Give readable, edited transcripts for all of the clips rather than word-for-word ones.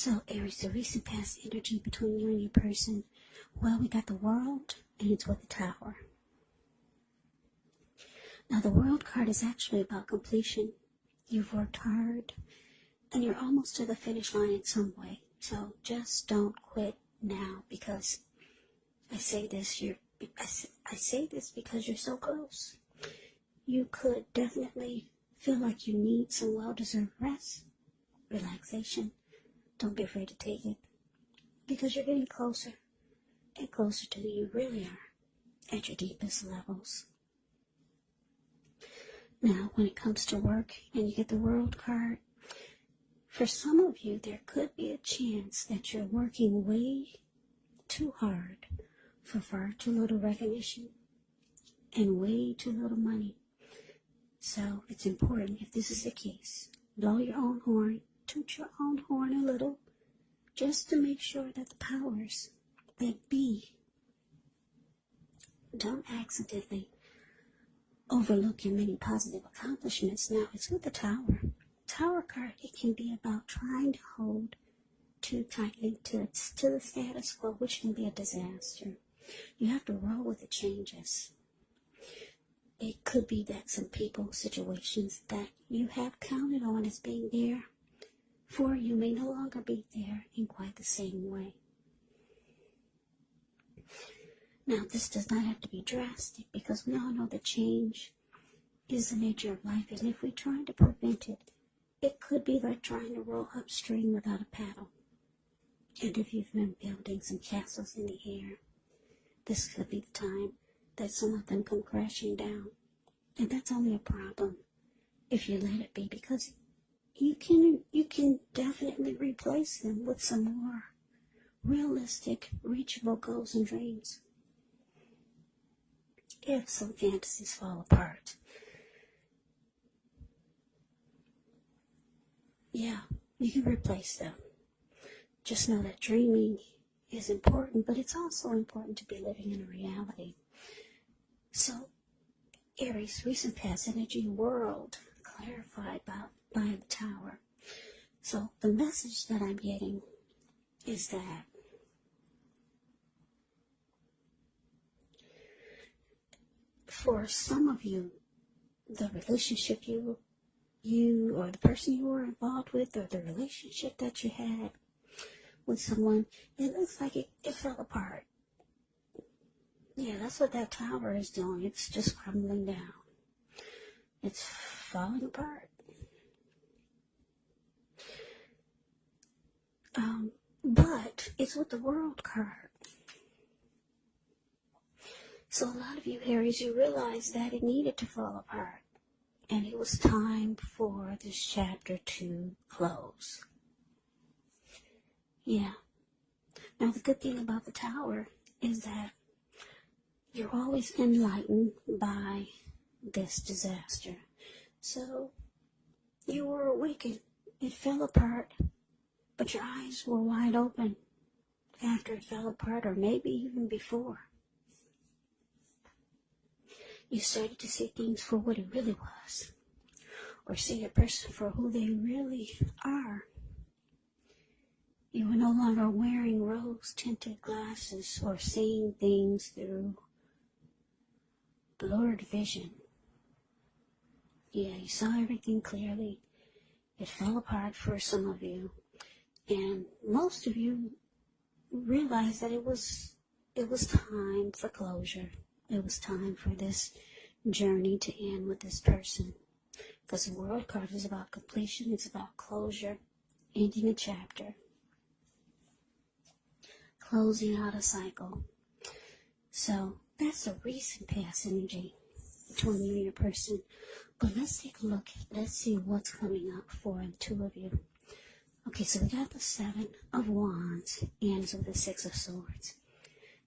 So, Aries, the recent past energy between you and your person, well, we got the World, and it's with the Tower. Now, the World card is actually about completion. You've worked hard, and you're almost to the finish line in some way. So, just don't quit now, because I say this because you're so close. You could definitely feel like you need some well-deserved rest, relaxation. Don't be afraid to take it, because you're getting closer and closer to who you really are at your deepest levels. Now, when it comes to work and you get the World card, for some of you, there could be a chance that you're working way too hard for far too little recognition and way too little money. So it's important, if this is the case, blow your own horn, toot your own horn a little, just to make sure that the powers that be don't accidentally overlook your many positive accomplishments. Now, it's with the Tower. Tower card, it can be about trying to hold too tightly to the status quo, which can be a disaster. You have to roll with the changes. It could be that some people, situations that you have counted on as being there for you may no longer be there in quite the same way. Now, this does not have to be drastic, because we all know that change is the nature of life, and if we try to prevent it, it could be like trying to row upstream without a paddle. And if you've been building some castles in the air, this could be the time that some of them come crashing down. And that's only a problem if you let it be, because you can definitely replace them with some more realistic, reachable goals and dreams. If some fantasies fall apart, yeah, you can replace them. Just know that dreaming is important, but it's also important to be living in a reality. So, Aries, recent past energy, World, clarified by the Tower. So, the message that I'm getting is that for some of you, the relationship you or the person you were involved with, or the relationship that you had with someone, it looks like it fell apart. Yeah, that's what that Tower is doing. It's just crumbling down. It's falling apart. But it's with the World card. So a lot of you, Aries, you realized that it needed to fall apart. And it was time for this chapter to close. Yeah. Now, the good thing about the Tower is that you're always enlightened by this disaster. So, you were awakened. It fell apart, but your eyes were wide open after it fell apart, or maybe even before. You started to see things for what it really was, or see a person for who they really are. You were no longer wearing rose-tinted glasses or seeing things through blurred vision. Yeah, you saw everything clearly. It fell apart for some of you, and most of you realized that it was time for closure. It was time for this journey to end with this person. Because the World card is about completion. It's about closure, ending a chapter, closing out a cycle. So that's a recent past energy between you and your person. But let's take a look. Let's see what's coming up for the two of you. Okay, so we got the Seven of Wands ends with the Six of Swords.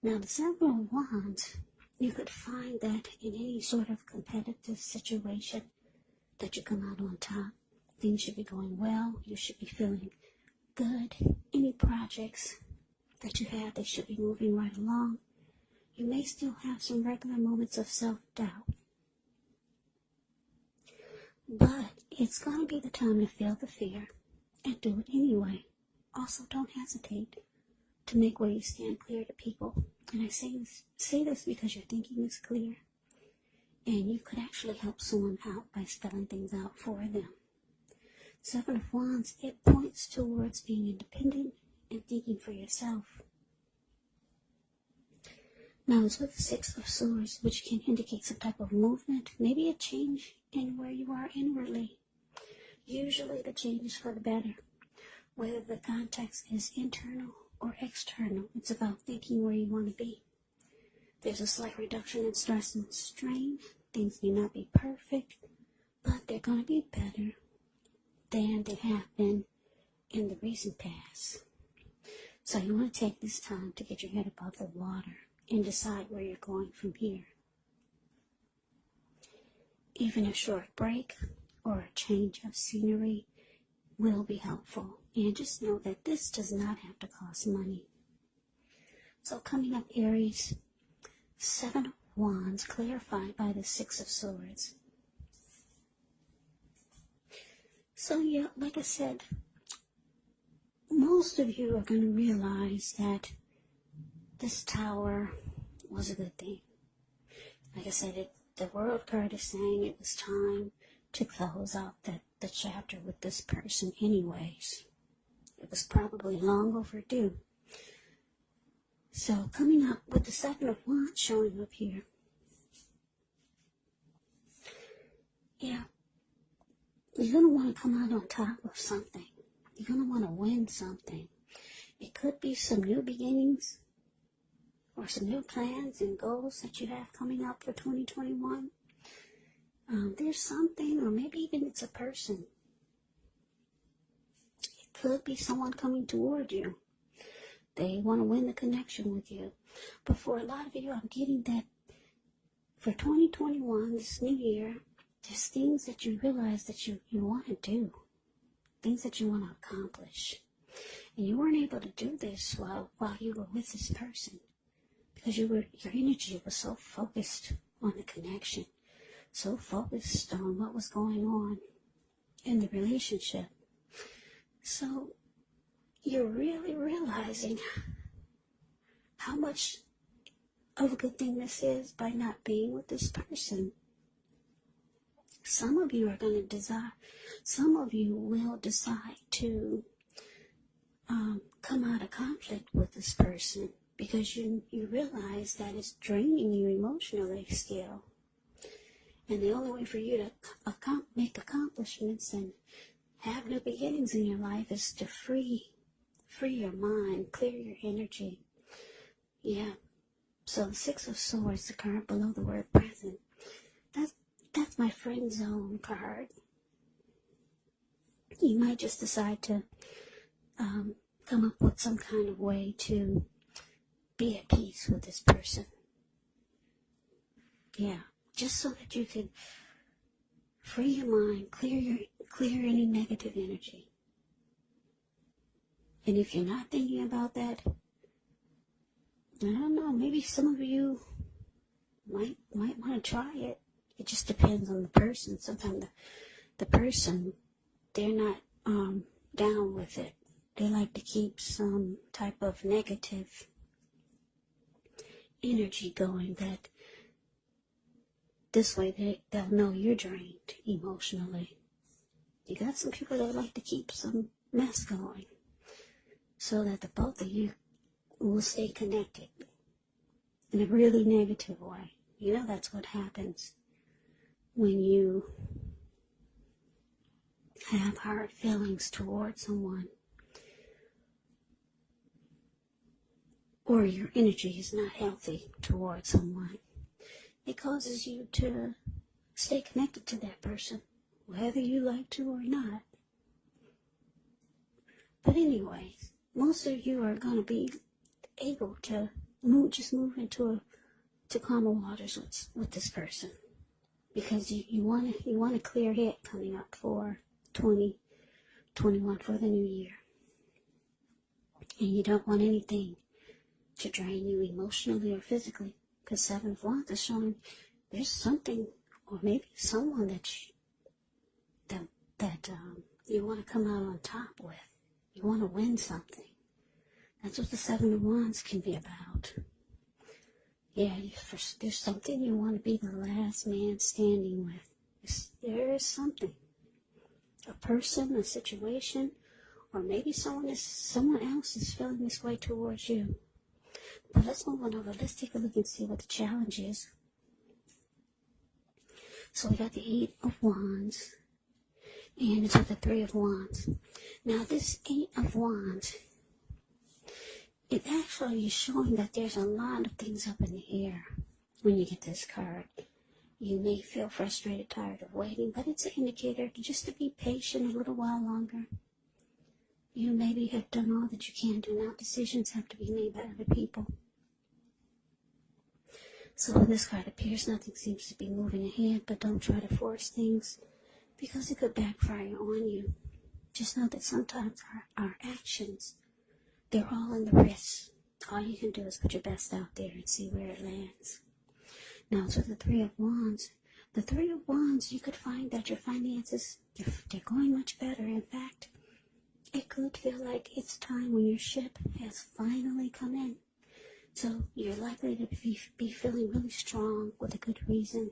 Now, the Seven of Wands, you could find that in any sort of competitive situation that you come out on top. Things should be going well. You should be feeling good. Any projects that you have, they should be moving right along. You may still have some regular moments of self-doubt. But it's going to be the time to feel the fear and do it anyway. Also, don't hesitate to make where you stand clear to people. And I say this because your thinking is clear, and you could actually help someone out by spelling things out for them. Seven of Wands, it points towards being independent and thinking for yourself. Now it's with the Six of Swords, which can indicate some type of movement, maybe a change in where you are inwardly. Usually the change is for the better. Whether the context is internal or external, it's about thinking where you want to be. There's a slight reduction in stress and strain. Things may not be perfect, but they're going to be better than they have been in the recent past. So you want to take this time to get your head above the water and decide where you're going from here. Even a short break or a change of scenery will be helpful. And just know that this does not have to cost money. So coming up, Aries, Seven of Wands clarified by the Six of Swords. So yeah, like I said, most of you are going to realize that this Tower was a good thing. Like I said, the World card is saying it was time to close out the chapter with this person anyways. It was probably long overdue. So coming up with the Seven of Wands showing up here. Yeah, you're going to want to come out on top of something. You're going to want to win something. It could be some new beginnings or some new plans and goals that you have coming up for 2021. There's something, or maybe even it's a person. It could be someone coming toward you. They want to win the connection with you. But for a lot of you, I'm getting that for 2021, this new year, there's things that you realize that you want to do. Things that you want to accomplish. And you weren't able to do this while you were with this person. Because your energy was so focused on the connection. So focused on what was going on in the relationship. So you're really realizing how much of a good thing this is by not being with this person. Some of you are going to desire, some of you will decide to come out of conflict with this person because you realize that it's draining you emotionally still. And the only way for you to make accomplishments and have new beginnings in your life is to free your mind, clear your energy. Yeah. So the Six of Swords, the card below the word present, that's my friend zone card. You might just decide to come up with some kind of way to be at peace with this person. Yeah. Just so that you can free your mind, clear any negative energy. And if you're not thinking about that, I don't know, maybe some of you might want to try it. It just depends on the person. Sometimes the person, they're not down with it. They like to keep some type of negative energy going that this way they'll know you're drained emotionally. You got some people that like to keep some mess going so that the both of you will stay connected in a really negative way. You know that's what happens when you have hard feelings towards someone or your energy is not healthy towards someone. It causes you to stay connected to that person, whether you like to or not. But anyways, most of you are going to be able to move into calmer waters with this person, because you want a clear head coming up for 2021 for the new year, and you don't want anything to drain you emotionally or physically. Because Seven of Wands is showing there's something, or maybe someone that you want to come out on top with. You want to win something. That's what the Seven of Wands can be about. Yeah, there's something you want to be the last man standing with. There is something. A person, a situation, or maybe someone else is feeling this way towards you. But let's move on over. Let's take a look and see what the challenge is. So we got the Eight of Wands, and it's with the Three of Wands. Now this Eight of Wands, it actually is showing that there's a lot of things up in the air when you get this card. You may feel frustrated, tired of waiting, but it's an indicator just to be patient a little while longer. You maybe have done all that you can do. Now decisions have to be made by other people. So when this card appears, nothing seems to be moving ahead, but don't try to force things because it could backfire on you. Just know that sometimes our actions, they're all in the wrist. All you can do is put your best out there and see where it lands. Now, so the Three of Wands. The Three of Wands, you could find that your finances, they're going much better. In fact, it could feel like it's time when your ship has finally come in. So you're likely to be feeling really strong with a good reason.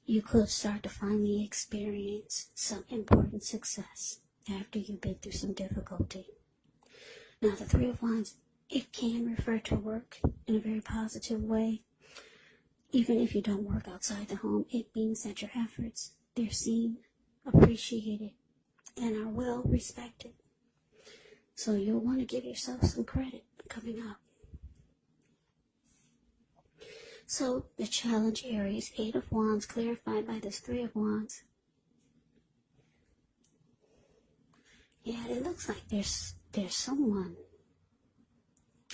You could start to finally experience some important success after you've been through some difficulty. Now, the Three of Wands, it can refer to work in a very positive way. Even if you don't work outside the home, it means that your efforts, they're seen, appreciated, and are well respected. So you'll want to give yourself some credit coming up. So the challenge, Aries, Eight of Wands, clarified by this Three of Wands. Yeah, it looks like there's someone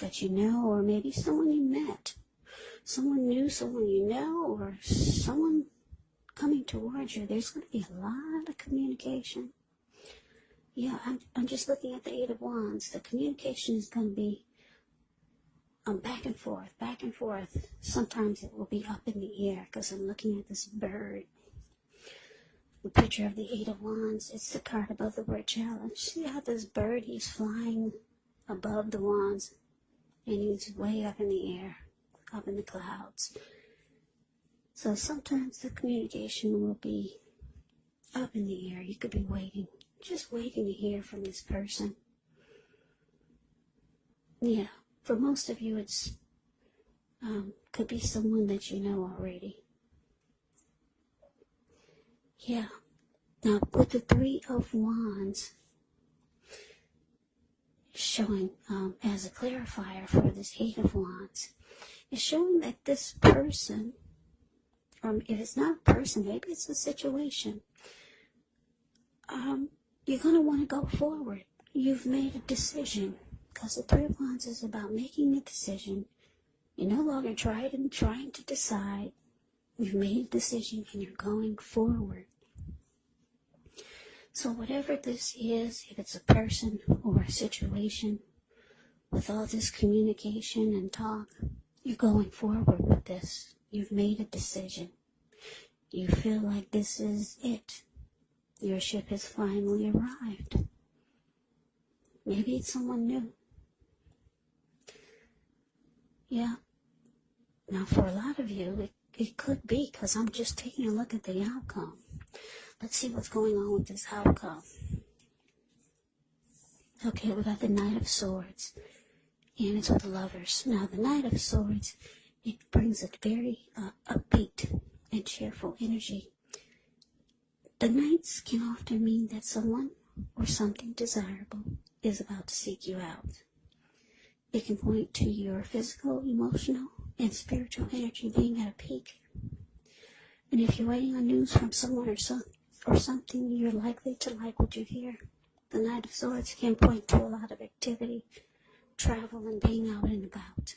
that you know, or maybe someone you met. Someone new, someone you know, or someone coming towards you. There's going to be a lot of communication. Yeah, I'm just looking at the Eight of Wands. The communication is going to be back and forth, back and forth. Sometimes it will be up in the air because I'm looking at this bird. The picture of the Eight of Wands, it's the card above the word challenge. See how this bird, he's flying above the wands and he's way up in the air, up in the clouds. So sometimes the communication will be up in the air. You could be waiting, just waiting to hear from this person. Yeah, for most of you, it's could be someone that you know already. Yeah. Now, with the Three of Wands showing as a clarifier for this Eight of Wands, it's showing that this person, or if it's not a person, maybe it's a situation, you're going to want to go forward. You've made a decision, because the Three of Wands is about making a decision. You're no longer trying to decide. You've made a decision and you're going forward. So whatever this is, if it's a person or a situation, with all this communication and talk, you're going forward with this. You've made a decision. You feel like this is it. Your ship has finally arrived. Maybe it's someone new. Yeah. Now for a lot of you, it could be, because I'm just taking a look at the outcome. Let's see what's going on with this outcome. Okay, we got the Knight of Swords, and it's with the Lovers. Now, the Knight of Swords, it brings a very upbeat and cheerful energy. The Knights can often mean that someone or something desirable is about to seek you out. It can point to your physical, emotional, and spiritual energy being at a peak. And if you're waiting on news from someone or something, you're likely to like what you hear. The Knight of Swords can point to a lot of activity, travel, and being out and about.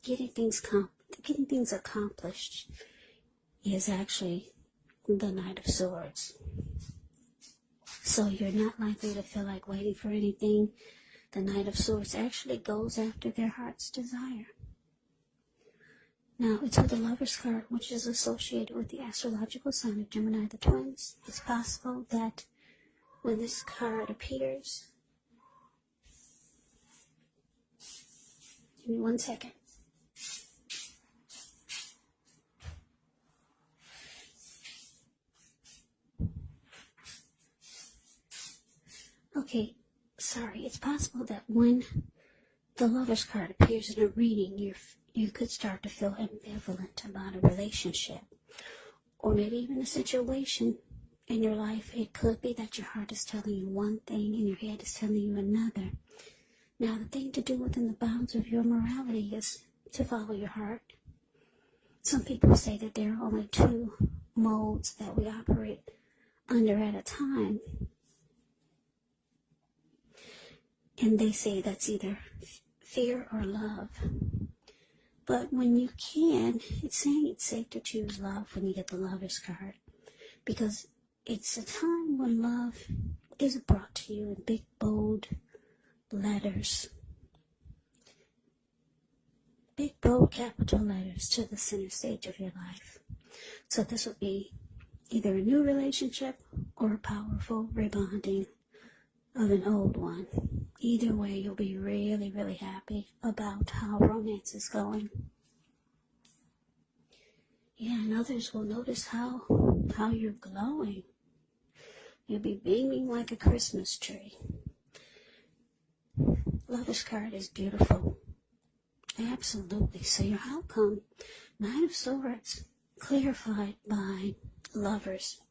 Getting things accomplished is actually the Knight of Swords. So you're not likely to feel like waiting for anything. The Knight of Swords actually goes after their heart's desire. Now, it's with the Lover's card, which is associated with the astrological sign of Gemini, the twins. It's possible that when this card appears. Give me 1 second. Okay, sorry. It's possible that when the Lover's card appears in a reading, you could start to feel ambivalent about a relationship, or maybe even a situation in your life. It could be that your heart is telling you one thing and your head is telling you another. Now, the thing to do within the bounds of your morality is to follow your heart. Some people say that there are only 2 modes that we operate under at a time. And they say that's either fear or love. But when you can, it's saying it's safe to choose love when you get the Lover's card. Because it's a time when love is brought to you in big, bold letters. Big, bold, capital letters to the center stage of your life. So this would be either a new relationship or a powerful rebonding of an old one. Either way, you'll be really, really happy about how romance is going. Yeah, and others will notice how you're glowing. You'll be beaming like a Christmas tree. Lover's card is beautiful. Absolutely. So your outcome, Nine of Swords, clarified by Lovers.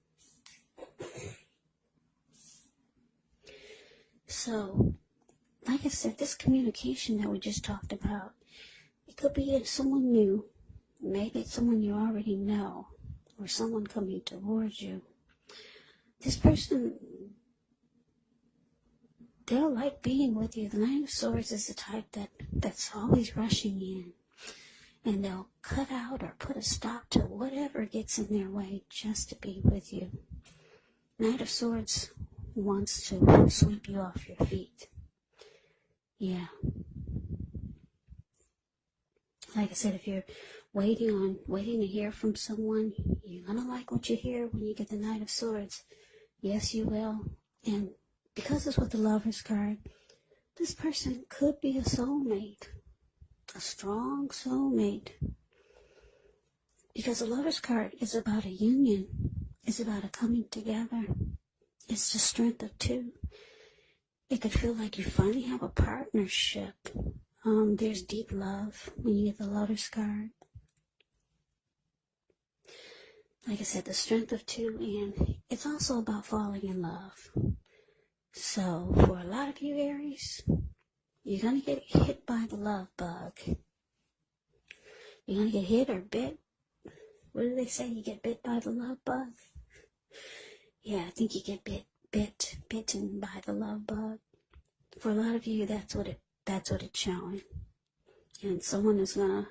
So, like I said, this communication that we just talked about, it could be someone new. Maybe it's someone you already know, or someone coming towards you. This person, they'll like being with you. The Nine of Swords is the type that's always rushing in. And they'll cut out or put a stop to whatever gets in their way just to be with you. Knight of Swords wants to sweep you off your feet. Yeah. Like I said, if you're waiting to hear from someone, you're going to like what you hear when you get the Knight of Swords. Yes, you will. And because it's with the Lover's card, this person could be a soulmate. A strong soulmate. Because the Lover's card is about a union. It's about a coming together. It's the strength of 2. It could feel like you finally have a partnership. There's deep love when you get the Lover's card. Like I said, the strength of 2, and it's also about falling in love. So, for a lot of you Aries, you're going to get hit by the love bug. You're going to get hit or bit. What do they say? You get bit by the love bug? Yeah, I think you get bitten by the love bug. For a lot of you, that's what it's showing. And someone is going to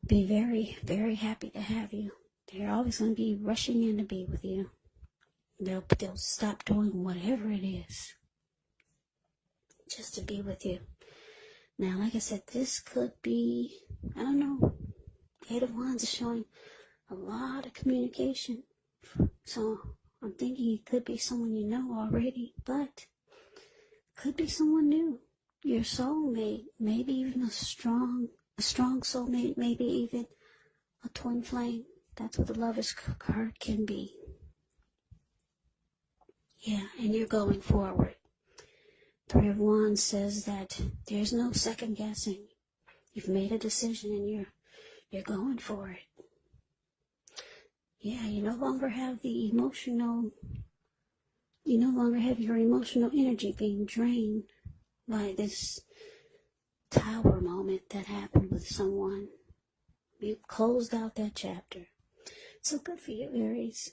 be very, very happy to have you. They're always going to be rushing in to be with you. They'll stop doing whatever it is just to be with you. Now, like I said, this could be, I don't know, 8 of Wands is showing a lot of communication. So I'm thinking it could be someone you know already, but could be someone new. Your soulmate, maybe even a strong soulmate, maybe even a twin flame. That's what the Lover's card can be. Yeah, and you're going forward. 3 of Wands says that there's no second guessing. You've made a decision and you're going for it. Yeah, you no longer have your emotional energy being drained by this tower moment that happened with someone. You closed out that chapter. So good for you, Aries.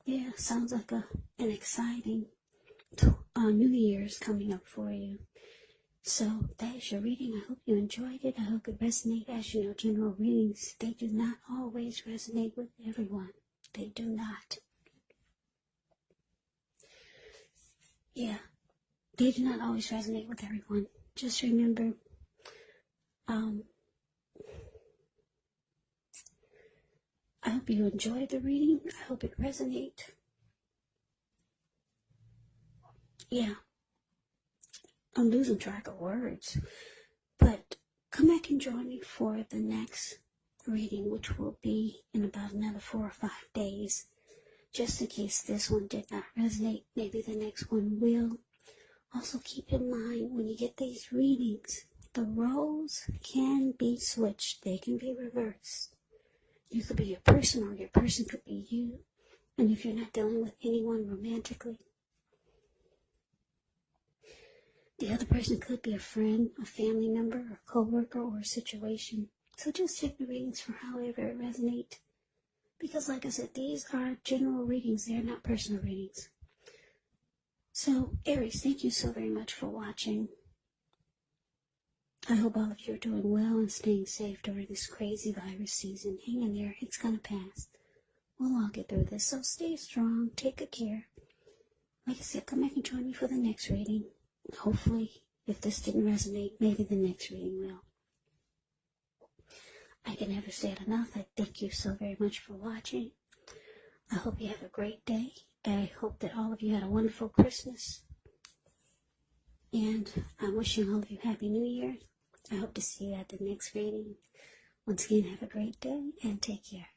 Yeah, sounds like an exciting New Year's coming up for you. So that is your reading. I hope you enjoyed it. I hope it resonated. As you know, general readings, they do not always resonate with everyone. They do not. Yeah, they do not always resonate with everyone. Just remember, I hope you enjoyed the reading. I hope it resonated. Yeah, I'm losing track of words. But come back and join me for the next reading, which will be in about another 4 or 5 days. Just in case this one did not resonate, maybe the next one will. Also keep in mind, when you get these readings, the roles can be switched. They can be reversed. You could be your person, or your person could be you. And if you're not dealing with anyone romantically, the other person could be a friend, a family member, a co-worker, or a situation. So just check the readings for however it resonates. Because like I said, these are general readings. They're not personal readings. So, Aries, thank you so very much for watching. I hope all of you are doing well and staying safe during this crazy virus season. Hang in there. It's going to pass. We'll all get through this. So stay strong. Take good care. Like I said, come back and join me for the next reading. Hopefully, if this didn't resonate, maybe the next reading will. I can never say it enough. I thank you so very much for watching. I hope you have a great day. I hope that all of you had a wonderful Christmas. And I'm wishing all of you Happy New Year. I hope to see you at the next reading. Once again, have a great day and take care.